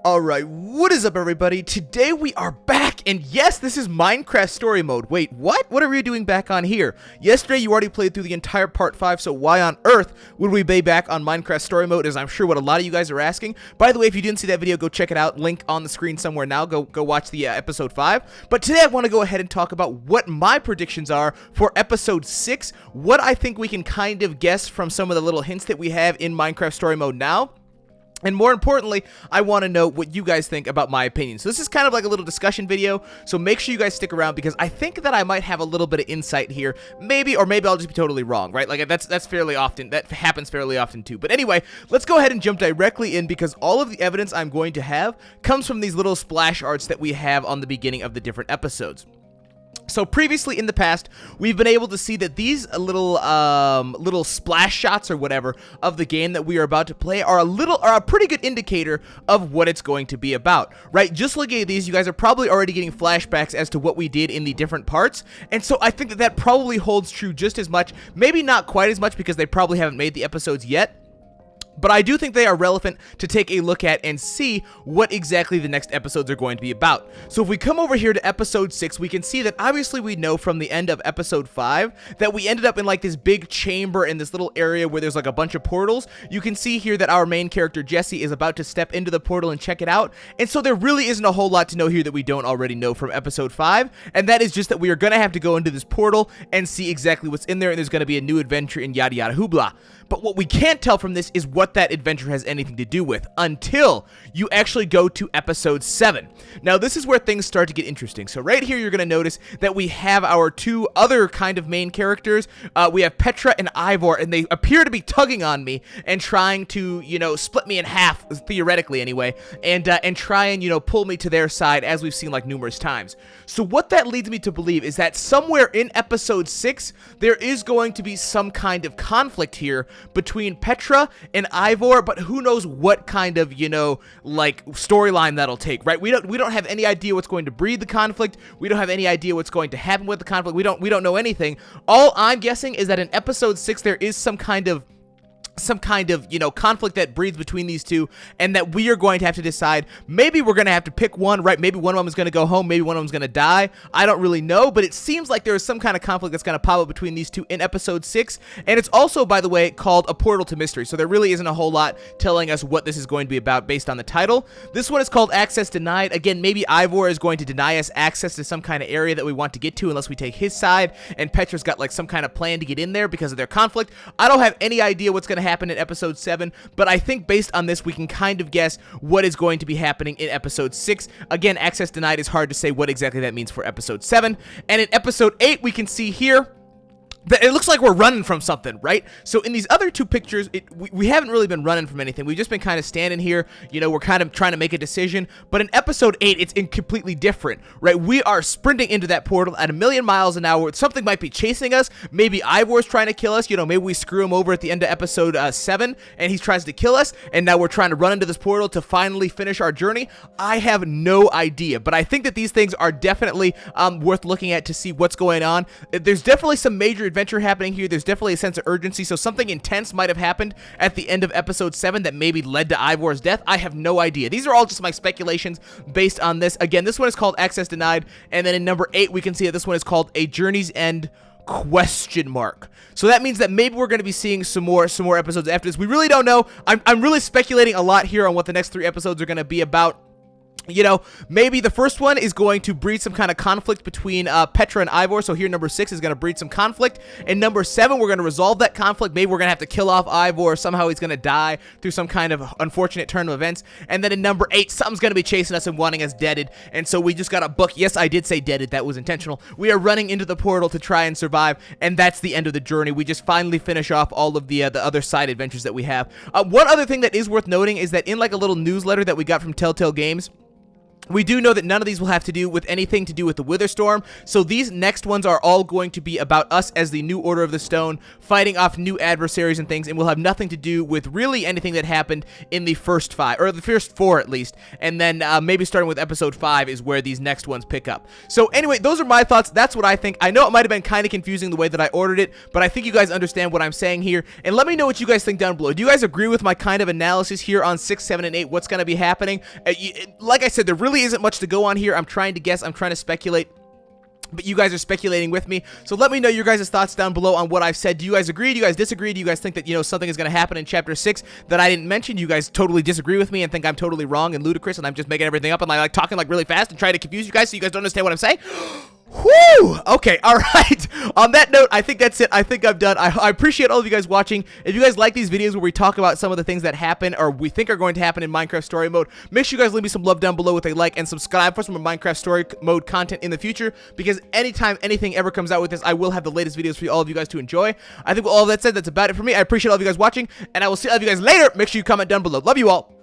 Alright, what is up everybody? Today we are back, and yes, this is Minecraft Story Mode. Wait, what? What are we doing back on here? Yesterday you already played through the entire Part 5, so why on earth would we be back on Minecraft Story Mode, is I'm sure what a lot of you guys are asking. By the way, if you didn't see that video, go check it out. Link on the screen somewhere now. Go watch the Episode 5. But today I want to go ahead and talk about what my predictions are for Episode 6, what I think we can kind of guess from some of the little hints that we have in Minecraft Story Mode now. And more importantly, I want to know what you guys think about my opinion. So this is kind of like a little discussion video, so make sure you guys stick around because I think that I might have a little bit of insight here. Maybe I'll just be totally wrong, right? Like that's fairly often, that happens fairly often too. But anyway, let's go ahead and jump directly in because all of the evidence I'm going to have comes from these little splash arts that we have on the beginning of the different episodes. So previously in the past, we've been able to see that these little splash shots or whatever of the game that we are about to play are a pretty good indicator of what it's going to be about, right? Just looking at these, you guys are probably already getting flashbacks as to what we did in the different parts, and so I think that probably holds true just as much, maybe not quite as much because they probably haven't made the episodes yet. But I do think they are relevant to take a look at and see what exactly the next episodes are going to be about. So if we come over here to episode 6, we can see that obviously we know from the end of episode 5 that we ended up in like this big chamber in this little area where there's like a bunch of portals. You can see here that our main character Jesse is about to step into the portal and check it out. And so there really isn't a whole lot to know here that we don't already know from episode 5. And that is just that we are going to have to go into this portal and see exactly what's in there, and there's going to be a new adventure and yada yada hoopla. But what we can't tell from this is what that adventure has anything to do with until you actually go to episode 7. Now this is where things start to get interesting. So right here you're going to notice that we have our two other kind of main characters. We have Petra and Ivor, and they appear to be tugging on me and trying to, you know, split me in half, theoretically anyway, and try and, you know, pull me to their side, as we've seen like numerous times. So what that leads me to believe is that somewhere in episode 6 there is going to be some kind of conflict here between Petra and Ivor, but who knows what kind of, you know, like storyline that'll take, right? We don't have any idea what's going to breed the conflict. We don't have any idea what's going to happen with the conflict. We don't know anything. All I'm guessing is that in episode 6 there is some kind of, you know, conflict that breeds between these two, and that we are going to have to decide. Maybe we're going to have to pick one, right? Maybe one of them is going to go home, maybe one of them is going to die. I don't really know, but it seems like there is some kind of conflict that's going to pop up between these two in episode 6, and it's also, by the way, called A Portal to Mystery, so there really isn't a whole lot telling us what this is going to be about based on the title. This one is called Access Denied. Again, maybe Ivor is going to deny us access to some kind of area that we want to get to unless we take his side, and Petra's got like some kind of plan to get in there because of their conflict. I don't have any idea what's going to happen in episode 7, but I think based on this we can kind of guess what is going to be happening in episode 6. Again, access denied is hard to say what exactly that means for episode 7. And in episode 8 we can see here that it looks like we're running from something, right? So in these other two pictures, we haven't really been running from anything. We've just been kind of standing here, you know, we're kind of trying to make a decision. But in episode 8, it's completely different, right? We are sprinting into that portal at 1,000,000 miles an hour. Something might be chasing us. Maybe Ivor's trying to kill us. You know, maybe we screw him over at the end of episode 7, and he tries to kill us, and now we're trying to run into this portal to finally finish our journey. I have no idea, but I think that these things are definitely worth looking at to see what's going on. There's definitely some major adventure happening here. There's definitely a sense of urgency, so something intense might have happened at the end of episode 7 that maybe led to Ivor's death. I have no idea. These are all just my speculations based on this. Again, this one is called Access Denied, and then in number 8 we can see that this one is called A Journey's End ? So that means that maybe we're going to be seeing some more episodes after this. We really don't know. I'm really speculating a lot here on what the next 3 episodes are going to be about. You know, maybe the first one is going to breed some kind of conflict between Petra and Ivor. So here, number 6 is going to breed some conflict. And number 7, we're going to resolve that conflict. Maybe we're going to have to kill off Ivor, or somehow he's going to die through some kind of unfortunate turn of events. And then in number 8, something's going to be chasing us and wanting us deaded. And so we just got to book. Yes, I did say deaded. That was intentional. We are running into the portal to try and survive. And that's the end of the journey. We just finally finish off all of the other side adventures that we have. One other thing that is worth noting is that in like a little newsletter that we got from Telltale Games, We do know that none of these will have to do with anything to do with the Witherstorm, so these next ones are all going to be about us as the new Order of the Stone, fighting off new adversaries and things, and will have nothing to do with really anything that happened in the first 5, or the first 4 at least, and then maybe starting with episode 5 is where these next ones pick up. So anyway, those are my thoughts. That's what I think. I know it might have been kind of confusing the way that I ordered it, but I think you guys understand what I'm saying here, and let me know what you guys think down below. Do you guys agree with my kind of analysis here on 6, 7, and 8, what's going to be happening? Like I said, there really isn't much to go on here. I'm trying to guess, I'm trying to speculate, but you guys are speculating with me. So let me know your guys' thoughts down below on what I've said. Do you guys agree? Do you guys disagree? Do you guys think that, you know, something is going to happen in chapter 6 that I didn't mention? Do you guys totally disagree with me and think I'm totally wrong and ludicrous and I'm just making everything up and like talking like really fast and trying to confuse you guys so you guys don't understand what I'm saying? Whew! Okay, alright. On that note, I think that's it. I think I'm done. I appreciate all of you guys watching. If you guys like these videos where we talk about some of the things that happen or we think are going to happen in Minecraft Story Mode, make sure you guys leave me some love down below with a like and subscribe for some more Minecraft Story Mode content in the future, because anytime anything ever comes out with this, I will have the latest videos for all of you guys to enjoy. I think with all of that said, that's about it for me. I appreciate all of you guys watching, and I will see all of you guys later. Make sure you comment down below. Love you all.